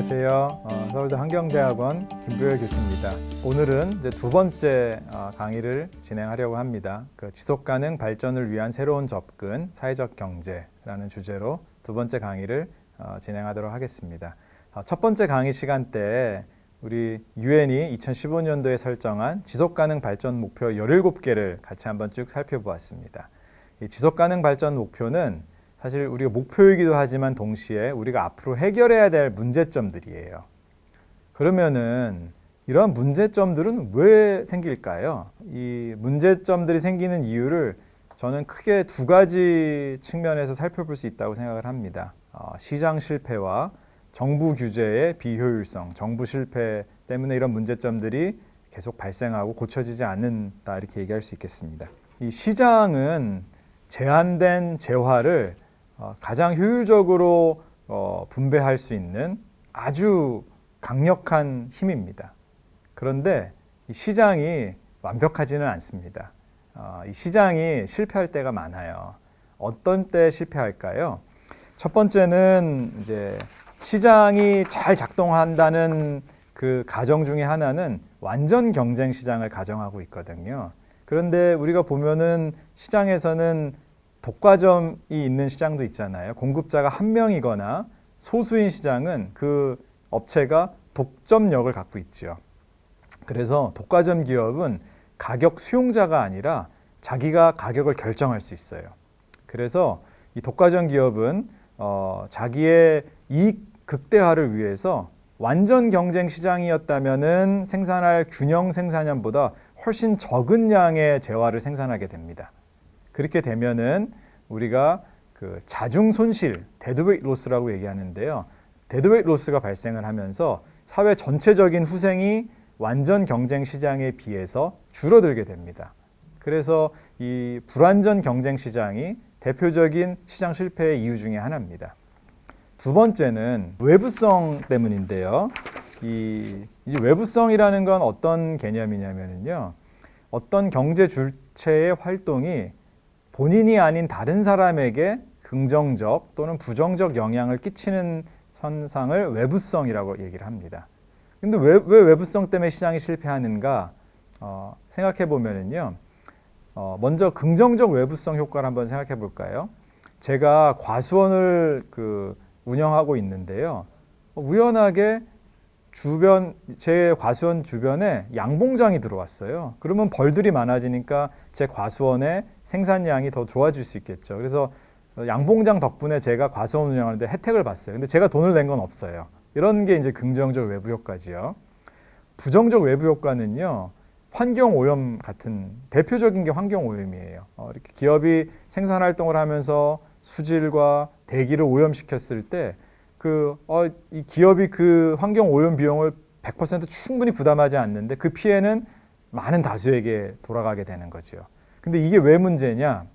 안녕하세요. 서울대 환경대학원 김부열 교수입니다. 오늘은 이제 두 번째 강의를 진행하려고 합니다. 지속가능 발전을 위한 새로운 접근, 사회적 경제라는 주제로 두 번째 강의를 진행하도록 하겠습니다. 첫 번째 강의 시간 때 우리 유엔이 2015년도에 설정한 지속가능 발전 목표 17개를 같이 한번 쭉 살펴보았습니다. 이 지속가능 발전 목표는 사실 우리가 목표이기도 하지만 동시에 우리가 앞으로 해결해야 될 문제점들이에요. 그러면은 이러한 문제점들은 왜 생길까요? 이 문제점들이 생기는 이유를 저는 크게 두 가지 측면에서 살펴볼 수 있다고 생각을 합니다. 시장 실패와 정부 규제의 비효율성, 정부 실패 때문에 이런 문제점들이 계속 발생하고 고쳐지지 않는다 이렇게 얘기할 수 있겠습니다. 이 시장은 제한된 재화를 가장 효율적으로 분배할 수 있는 아주 강력한 힘입니다. 그런데 이 시장이 완벽하지는 않습니다. 이 시장이 실패할 때가 많아요. 어떤 때 실패할까요? 첫 번째는 이제 시장이 잘 작동한다는 그 가정 중에 하나는 완전 경쟁 시장을 가정하고 있거든요. 그런데 우리가 보면은 시장에서는 독과점이 있는 시장도 있잖아요. 공급자가 한 명이거나 소수인 시장은 그 업체가 독점력을 갖고 있죠. 그래서 독과점 기업은 가격 수용자가 아니라 자기가 가격을 결정할 수 있어요. 그래서 이 독과점 기업은 자기의 이익 극대화를 위해서 완전 경쟁 시장이었다면은 생산할 균형 생산량보다 훨씬 적은 양의 재화를 생산하게 됩니다. 그렇게 되면은 우리가 그 자중 손실, 데드웨이트 로스라고 얘기하는데요. 데드웨이트 로스가 발생을 하면서 사회 전체적인 후생이 완전 경쟁 시장에 비해서 줄어들게 됩니다. 그래서 이 불완전 경쟁 시장이 대표적인 시장 실패의 이유 중에 하나입니다. 두 번째는 외부성 때문인데요. 이 외부성이라는 건 어떤 개념이냐면요. 어떤 경제 주체의 활동이 본인이 아닌 다른 사람에게 긍정적 또는 부정적 영향을 끼치는 현상을 외부성이라고 얘기를 합니다. 근데 왜 외부성 때문에 시장이 실패하는가 생각해 보면은요. 먼저 긍정적 외부성 효과를 한번 생각해 볼까요? 제가 과수원을 운영하고 있는데요. 우연하게 제 과수원 주변에 양봉장이 들어왔어요. 그러면 벌들이 많아지니까 제 과수원의 생산량이 더 좋아질 수 있겠죠. 그래서 양봉장 덕분에 제가 과수원 운영하는데 혜택을 봤어요. 근데 제가 돈을 낸 건 없어요. 이런 게 이제 긍정적 외부 효과지요. 부정적 외부 효과는요. 환경 오염 같은 대표적인 게 환경 오염이에요. 이렇게 기업이 생산 활동을 하면서 수질과 대기를 오염시켰을 때 이 기업이 그 환경 오염 비용을 100% 충분히 부담하지 않는데 그 피해는 많은 다수에게 돌아가게 되는 거죠. 근데 이게 왜 문제냐?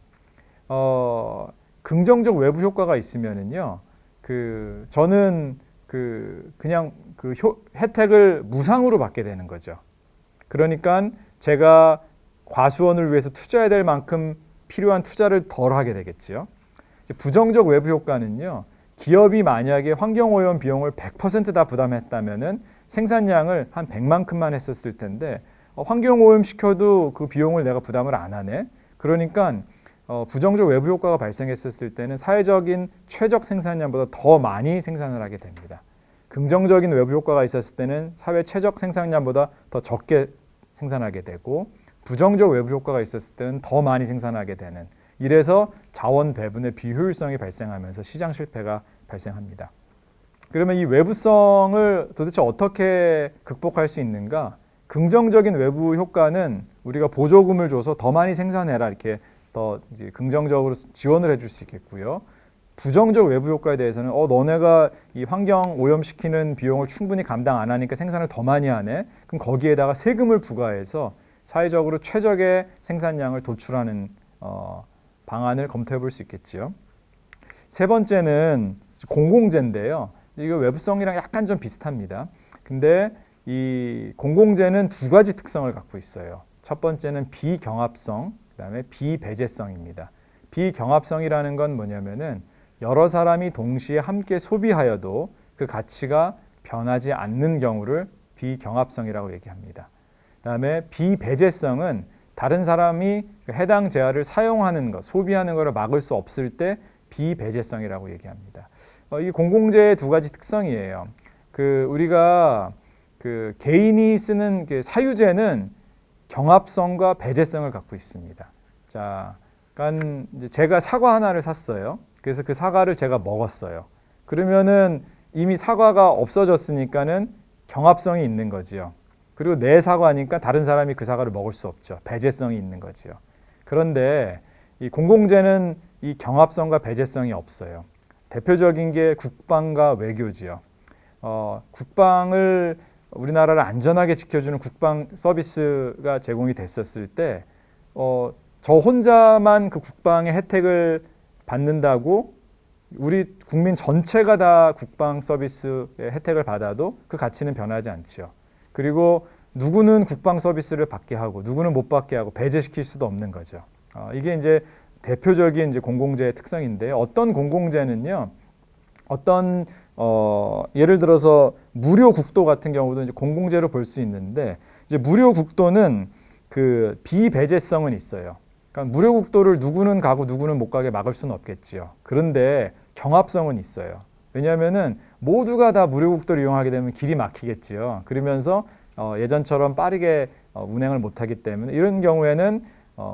긍정적 외부 효과가 있으면은요, 저는 그냥 혜택을 무상으로 받게 되는 거죠. 그러니까 제가 과수원을 위해서 투자해야 될 만큼 필요한 투자를 덜 하게 되겠죠. 부정적 외부 효과는요, 기업이 만약에 환경오염 비용을 100% 다 부담했다면은 생산량을 한 100만큼만 했었을 텐데, 환경오염 시켜도 그 비용을 내가 부담을 안 하네. 그러니까 부정적 외부 효과가 발생했었을 때는 사회적인 최적 생산량보다 더 많이 생산을 하게 됩니다. 긍정적인 외부 효과가 있었을 때는 사회 최적 생산량보다 더 적게 생산하게 되고, 부정적 외부 효과가 있었을 때는 더 많이 생산하게 되는, 이래서 자원 배분의 비효율성이 발생하면서 시장 실패가 발생합니다. 그러면 이 외부성을 도대체 어떻게 극복할 수 있는가? 긍정적인 외부 효과는 우리가 보조금을 줘서 더 많이 생산해라 이렇게 더 이제 긍정적으로 지원을 해줄 수 있겠고요. 부정적 외부 효과에 대해서는 너네가 이 환경 오염시키는 비용을 충분히 감당 안 하니까 생산을 더 많이 하네. 그럼 거기에다가 세금을 부과해서 사회적으로 최적의 생산량을 도출하는 방안을 검토해 볼 수 있겠죠. 세 번째는 공공재인데요. 이거 외부성이랑 약간 좀 비슷합니다. 근데 이 공공재는 두 가지 특성을 갖고 있어요. 첫 번째는 비경합성, 그다음에 비배제성입니다. 비경합성이라는 건 뭐냐면은 여러 사람이 동시에 함께 소비하여도 그 가치가 변하지 않는 경우를 비경합성이라고 얘기합니다. 그다음에 비배제성은 다른 사람이 해당 재화를 사용하는 것, 소비하는 것을 막을 수 없을 때 비배제성이라고 얘기합니다. 이게 공공재의 두 가지 특성이에요. 우리가 개인이 쓰는 사유재는 경합성과 배제성을 갖고 있습니다. 자, 그러니까 이제 제가 사과 하나를 샀어요. 그래서 그 사과를 제가 먹었어요. 그러면은 이미 사과가 없어졌으니까는 경합성이 있는 거지요. 그리고 내 사과니까 다른 사람이 그 사과를 먹을 수 없죠. 배제성이 있는 거지요. 그런데 이 공공재는 이 경합성과 배제성이 없어요. 대표적인 게 국방과 외교지요. 국방을 우리나라를 안전하게 지켜주는 국방 서비스가 제공이 됐었을 때, 저 혼자만 그 국방의 혜택을 받는다고 우리 국민 전체가 다 국방 서비스의 혜택을 받아도 그 가치는 변하지 않죠. 그리고 누구는 국방 서비스를 받게 하고 누구는 못 받게 하고 배제시킬 수도 없는 거죠. 이게 이제 대표적인 이제 공공재의 특성인데요. 어떤 공공재는요, 예를 들어서 무료 국도 같은 경우도 이제 공공재로 볼 수 있는데, 이제 무료 국도는 그 비배제성은 있어요. 그러니까 무료 국도를 누구는 가고 누구는 못 가게 막을 수는 없겠지요. 그런데 경합성은 있어요. 왜냐하면은 모두가 다 무료 국도를 이용하게 되면 길이 막히겠지요. 그러면서 예전처럼 빠르게 운행을 못하기 때문에 이런 경우에는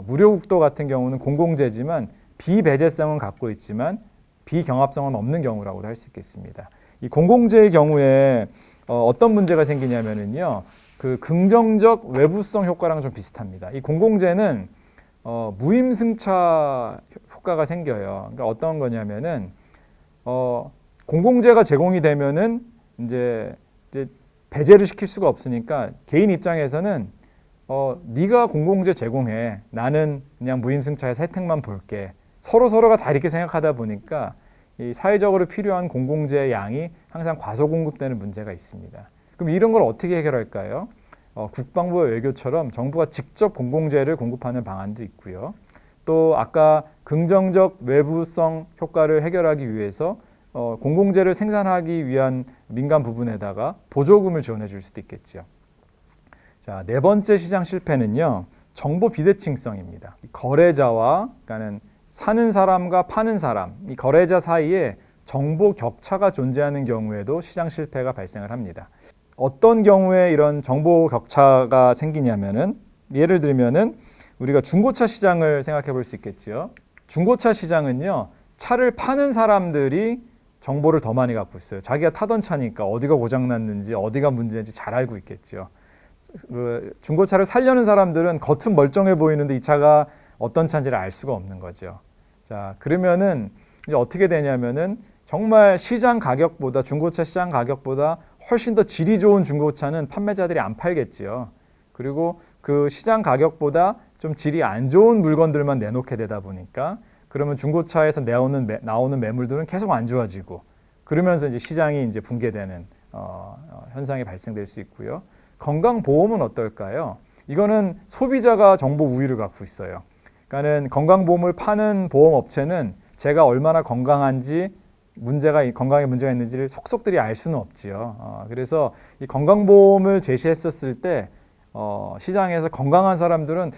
무료 국도 같은 경우는 공공재지만 비배제성은 갖고 있지만 비경합성은 없는 경우라고도 할 수 있겠습니다. 이 공공재의 경우에 어떤 문제가 생기냐면은요, 그 긍정적 외부성 효과랑 좀 비슷합니다. 이 공공재는 무임승차 효과가 생겨요. 그러니까 어떤 거냐면은 공공재가 제공이 되면은 이제 배제를 시킬 수가 없으니까 개인 입장에서는 네가 공공재 제공해, 나는 그냥 무임승차에서 혜택만 볼게. 서로가 다 이렇게 생각하다 보니까 이 사회적으로 필요한 공공재의 양이 항상 과소 공급되는 문제가 있습니다. 그럼 이런 걸 어떻게 해결할까요? 국방부와 외교처럼 정부가 직접 공공재를 공급하는 방안도 있고요. 또 아까 긍정적 외부성 효과를 해결하기 위해서 공공재를 생산하기 위한 민간 부분에다가 보조금을 지원해 줄 수도 있겠죠. 자, 네 번째 시장 실패는요, 정보 비대칭성입니다. 거래자와, 그러니까는 사는 사람과 파는 사람, 이 거래자 사이에 정보 격차가 존재하는 경우에도 시장 실패가 발생을 합니다. 어떤 경우에 이런 정보 격차가 생기냐면은, 예를 들면은 우리가 중고차 시장을 생각해 볼 수 있겠죠. 중고차 시장은요, 차를 파는 사람들이 정보를 더 많이 갖고 있어요. 자기가 타던 차니까 어디가 고장났는지 어디가 문제인지 잘 알고 있겠죠. 중고차를 사려는 사람들은 겉은 멀쩡해 보이는데 이 차가 어떤 차인지를 알 수가 없는 거죠. 자, 그러면은 이제 어떻게 되냐면은 정말 시장 가격보다, 중고차 시장 가격보다 훨씬 더 질이 좋은 중고차는 판매자들이 안 팔겠지요. 그리고 그 시장 가격보다 좀 질이 안 좋은 물건들만 내놓게 되다 보니까 그러면 중고차에서 나오는 매물들은 계속 안 좋아지고, 그러면서 이제 시장이 이제 붕괴되는 현상이 발생될 수 있고요. 건강보험은 어떨까요? 이거는 소비자가 정보 우위를 갖고 있어요. 그러니까는 건강보험을 파는 보험업체는 제가 얼마나 건강한지, 건강에 문제가 있는지를 속속들이 알 수는 없지요. 그래서 이 건강보험을 제시했었을 때 시장에서 건강한 사람들은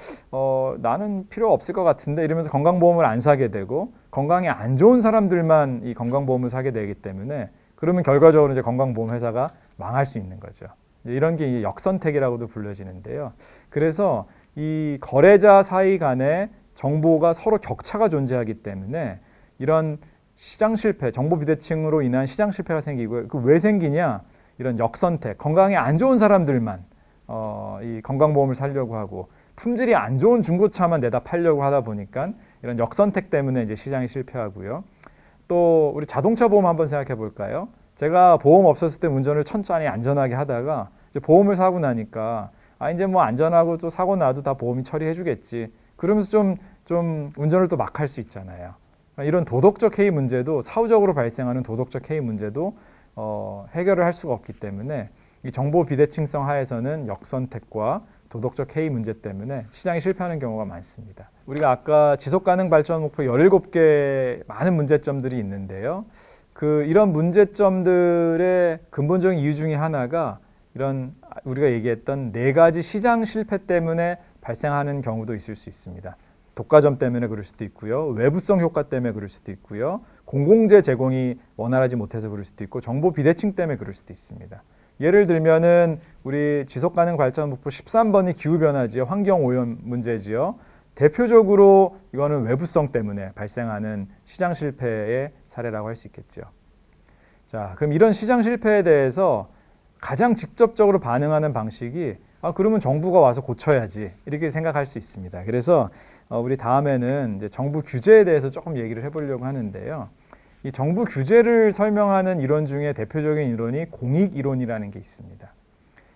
나는 필요 없을 것 같은데 이러면서 건강보험을 안 사게 되고, 건강이 안 좋은 사람들만 이 건강보험을 사게 되기 때문에 그러면 결과적으로 이제 건강보험 회사가 망할 수 있는 거죠. 이런 게 역선택이라고도 불려지는데요. 그래서 이 거래자 사이 간에 정보가 서로 격차가 존재하기 때문에 이런 시장 실패, 정보 비대칭으로 인한 시장 실패가 생기고요. 그 왜 생기냐? 이런 역선택, 건강이 안 좋은 사람들만 이 건강보험을 사려고 하고 품질이 안 좋은 중고차만 내다 팔려고 하다 보니까 이런 역선택 때문에 이제 시장이 실패하고요. 또 우리 자동차 보험 한번 생각해 볼까요? 제가 보험 없었을 때 운전을 천천히 안전하게 하다가 이제 보험을 사고 나니까 이제 뭐 안전하고 또 사고 나도 다 보험이 처리해 주겠지. 그러면서 좀 운전을 또 막 할 수 있잖아요. 이런 도덕적 해이 문제도, 사후적으로 발생하는 도덕적 해이 문제도 해결을 할 수가 없기 때문에 이 정보 비대칭성 하에서는 역선택과 도덕적 해이 문제 때문에 시장이 실패하는 경우가 많습니다. 우리가 아까 지속가능 발전 목표 17개 많은 문제점들이 있는데요. 이런 문제점들의 근본적인 이유 중에 하나가 이런 우리가 얘기했던 4가지 시장 실패 때문에 발생하는 경우도 있을 수 있습니다. 독과점 때문에 그럴 수도 있고요. 외부성 효과 때문에 그럴 수도 있고요. 공공재 제공이 원활하지 못해서 그럴 수도 있고 정보 비대칭 때문에 그럴 수도 있습니다. 예를 들면은 우리 지속가능 발전 목표 13번이 기후변화지요. 환경오염 문제지요. 대표적으로 이거는 외부성 때문에 발생하는 시장 실패의 사례라고 할 수 있겠죠. 자, 그럼 이런 시장 실패에 대해서 가장 직접적으로 반응하는 방식이 그러면 정부가 와서 고쳐야지 이렇게 생각할 수 있습니다. 그래서 우리 다음에는 이제 정부 규제에 대해서 조금 얘기를 해보려고 하는데요. 이 정부 규제를 설명하는 이론 중에 대표적인 이론이 공익이론이라는 게 있습니다.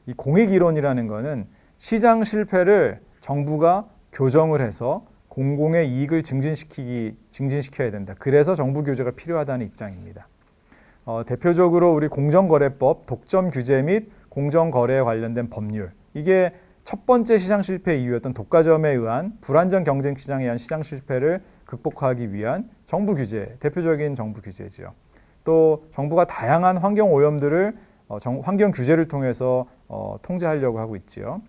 이 공익이론이라는 거는 시장 실패를 정부가 교정을 해서 공공의 이익을 증진시켜야 된다. 그래서 정부 규제가 필요하다는 입장입니다. 대표적으로 우리 공정거래법, 독점 규제 및 공정거래에 관련된 법률. 이게 첫 번째 시장 실패 이유였던 독과점에 의한 불안정 경쟁 시장에 의한 시장 실패를 극복하기 위한 정부 규제, 대표적인 정부 규제지요. 또 정부가 다양한 환경 오염들을 환경 규제를 통해서 통제하려고 하고 있지요.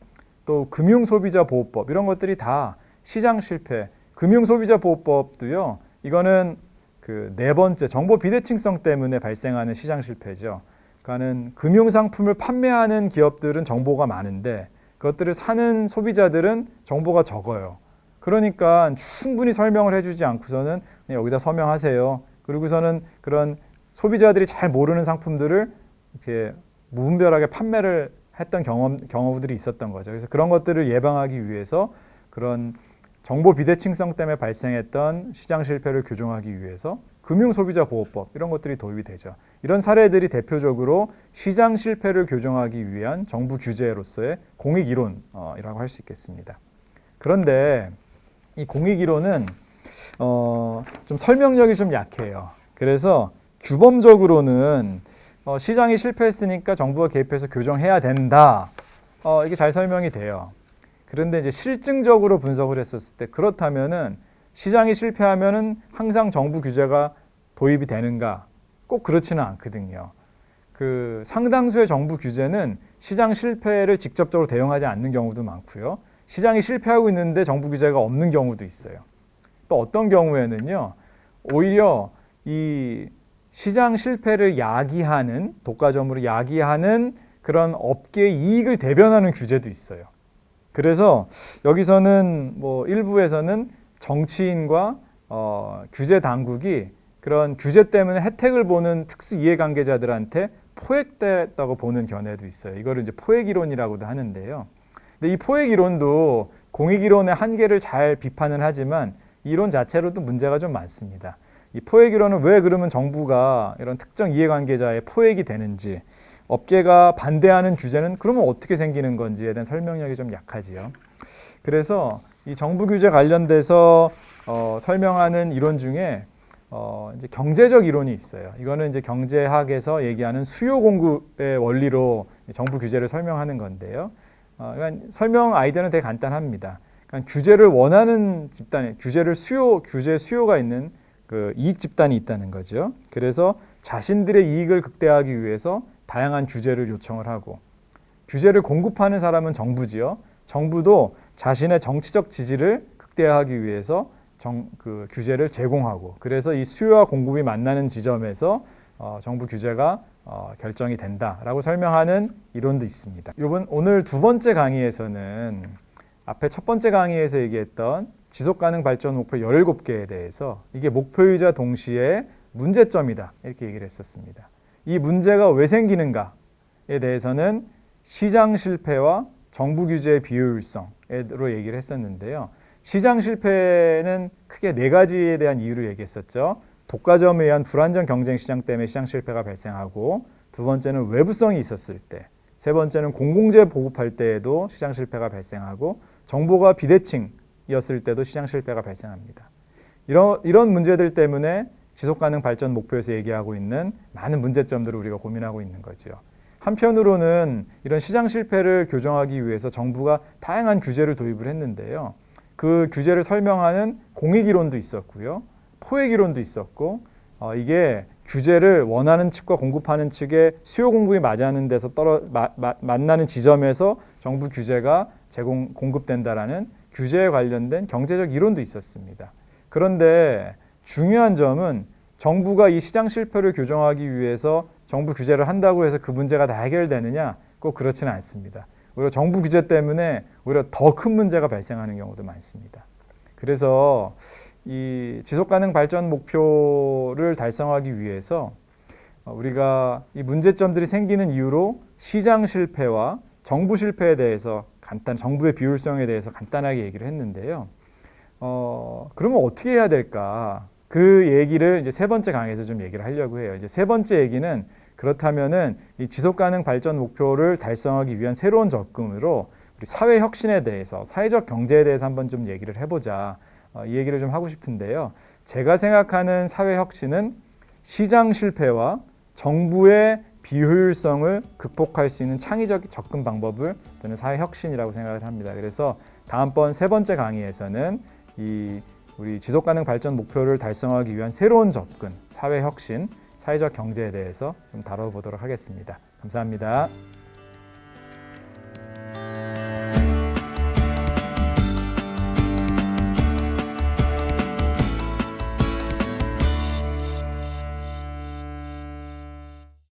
또 금융소비자보호법 이런 것들이 다 시장 실패. 금융소비자보호법도요. 이거는 그 4번째 정보 비대칭성 때문에 발생하는 시장 실패죠. 그러니까는 금융상품을 판매하는 기업들은 정보가 많은데 그것들을 사는 소비자들은 정보가 적어요. 그러니까 충분히 설명을 해주지 않고서는 그냥 여기다 서명하세요. 그리고서는 그런 소비자들이 잘 모르는 상품들을 이렇게 무분별하게 판매를 했던 경우들이 있었던 거죠. 그래서 그런 것들을 예방하기 위해서 그런 정보 비대칭성 때문에 발생했던 시장 실패를 교정하기 위해서 금융소비자보호법 이런 것들이 도입이 되죠. 이런 사례들이 대표적으로 시장 실패를 교정하기 위한 정부 규제로서의 공익이론이라고 할 수 있겠습니다. 그런데 이 공익이론은 좀 설명력이 좀 약해요. 그래서 규범적으로는 시장이 실패했으니까 정부가 개입해서 교정해야 된다. 이게 잘 설명이 돼요. 그런데 이제 실증적으로 분석을 했었을 때 그렇다면은 시장이 실패하면은 항상 정부 규제가 도입이 되는가? 꼭 그렇지는 않거든요. 그 상당수의 정부 규제는 시장 실패를 직접적으로 대응하지 않는 경우도 많고요. 시장이 실패하고 있는데 정부 규제가 없는 경우도 있어요. 또 어떤 경우에는요. 오히려 이 시장 실패를 야기하는 독과점으로 야기하는 그런 업계의 이익을 대변하는 규제도 있어요. 그래서 여기서는 뭐 일부에서는 정치인과 규제 당국이 그런 규제 때문에 혜택을 보는 특수 이해관계자들한테 포획됐다고 보는 견해도 있어요. 이거를 이제 포획이론이라고도 하는데요. 근데 이 포획이론도 공익이론의 한계를 잘 비판을 하지만 이론 자체로도 문제가 좀 많습니다. 이 포획이론은 왜 그러면 정부가 이런 특정 이해관계자의 포획이 되는지, 업계가 반대하는 규제는 그러면 어떻게 생기는 건지에 대한 설명력이 좀 약하지요. 그래서 이 정부 규제 관련돼서 설명하는 이론 중에 이제 경제적 이론이 있어요. 이거는 이제 경제학에서 얘기하는 수요 공급의 원리로 정부 규제를 설명하는 건데요. 그러니까 설명 아이디어는 되게 간단합니다. 그러니까 규제를 원하는 집단에 규제 수요가 있는 그 이익 집단이 있다는 거죠. 그래서 자신들의 이익을 극대화하기 위해서 다양한 규제를 요청을 하고, 규제를 공급하는 사람은 정부지요. 정부도 자신의 정치적 지지를 극대화하기 위해서 그 규제를 제공하고, 그래서 이 수요와 공급이 만나는 지점에서 정부 규제가 결정이 된다라고 설명하는 이론도 있습니다. 오늘 2번째 강의에서는 앞에 첫 번째 강의에서 얘기했던 지속가능 발전 목표 17개에 대해서 이게 목표이자 동시에 문제점이다 이렇게 얘기를 했었습니다. 이 문제가 왜 생기는가에 대해서는 시장 실패와 정부 규제의 비효율성으로 얘기를 했었는데요. 시장 실패는 크게 4가지에 대한 이유를 얘기했었죠. 독과점에 의한 불안정 경쟁 시장 때문에 시장 실패가 발생하고, 2번째는 외부성이 있었을 때, 3번째는 공공재 보급할 때에도 시장 실패가 발생하고, 정보가 비대칭이었을 때도 시장 실패가 발생합니다. 이런 문제들 때문에 지속가능 발전 목표에서 얘기하고 있는 많은 문제점들을 우리가 고민하고 있는 거죠. 한편으로는 이런 시장 실패를 교정하기 위해서 정부가 다양한 규제를 도입을 했는데요. 그 규제를 설명하는 공익이론도 있었고요. 포획이론도 있었고, 이게 규제를 원하는 측과 공급하는 측의 수요 공급이 맞이하는 데서 만나는 지점에서 정부 규제가 공급된다라는 규제에 관련된 경제적 이론도 있었습니다. 그런데 중요한 점은 정부가 이 시장 실패를 교정하기 위해서 정부 규제를 한다고 해서 그 문제가 다 해결되느냐? 꼭 그렇지는 않습니다. 오히려 정부 규제 때문에 오히려 더 큰 문제가 발생하는 경우도 많습니다. 그래서 이 지속가능 발전 목표를 달성하기 위해서 우리가 이 문제점들이 생기는 이유로 시장 실패와 정부 실패에 대해서 정부의 비효율성에 대해서 간단하게 얘기를 했는데요. 그러면 어떻게 해야 될까? 그 얘기를 이제 세 번째 강의에서 좀 얘기를 하려고 해요. 이제 세 번째 얘기는 그렇다면은 이 지속가능 발전 목표를 달성하기 위한 새로운 접근으로 우리 사회 혁신에 대해서, 사회적 경제에 대해서 한번 좀 얘기를 해보자. 이 얘기를 좀 하고 싶은데요. 제가 생각하는 사회 혁신은 시장 실패와 정부의 비효율성을 극복할 수 있는 창의적 접근 방법을 저는 사회 혁신이라고 생각을 합니다. 그래서 다음번 세 번째 강의에서는 우리 지속가능 발전 목표를 달성하기 위한 새로운 접근, 사회 혁신, 사회적 경제에 대해서 좀 다뤄보도록 하겠습니다. 감사합니다.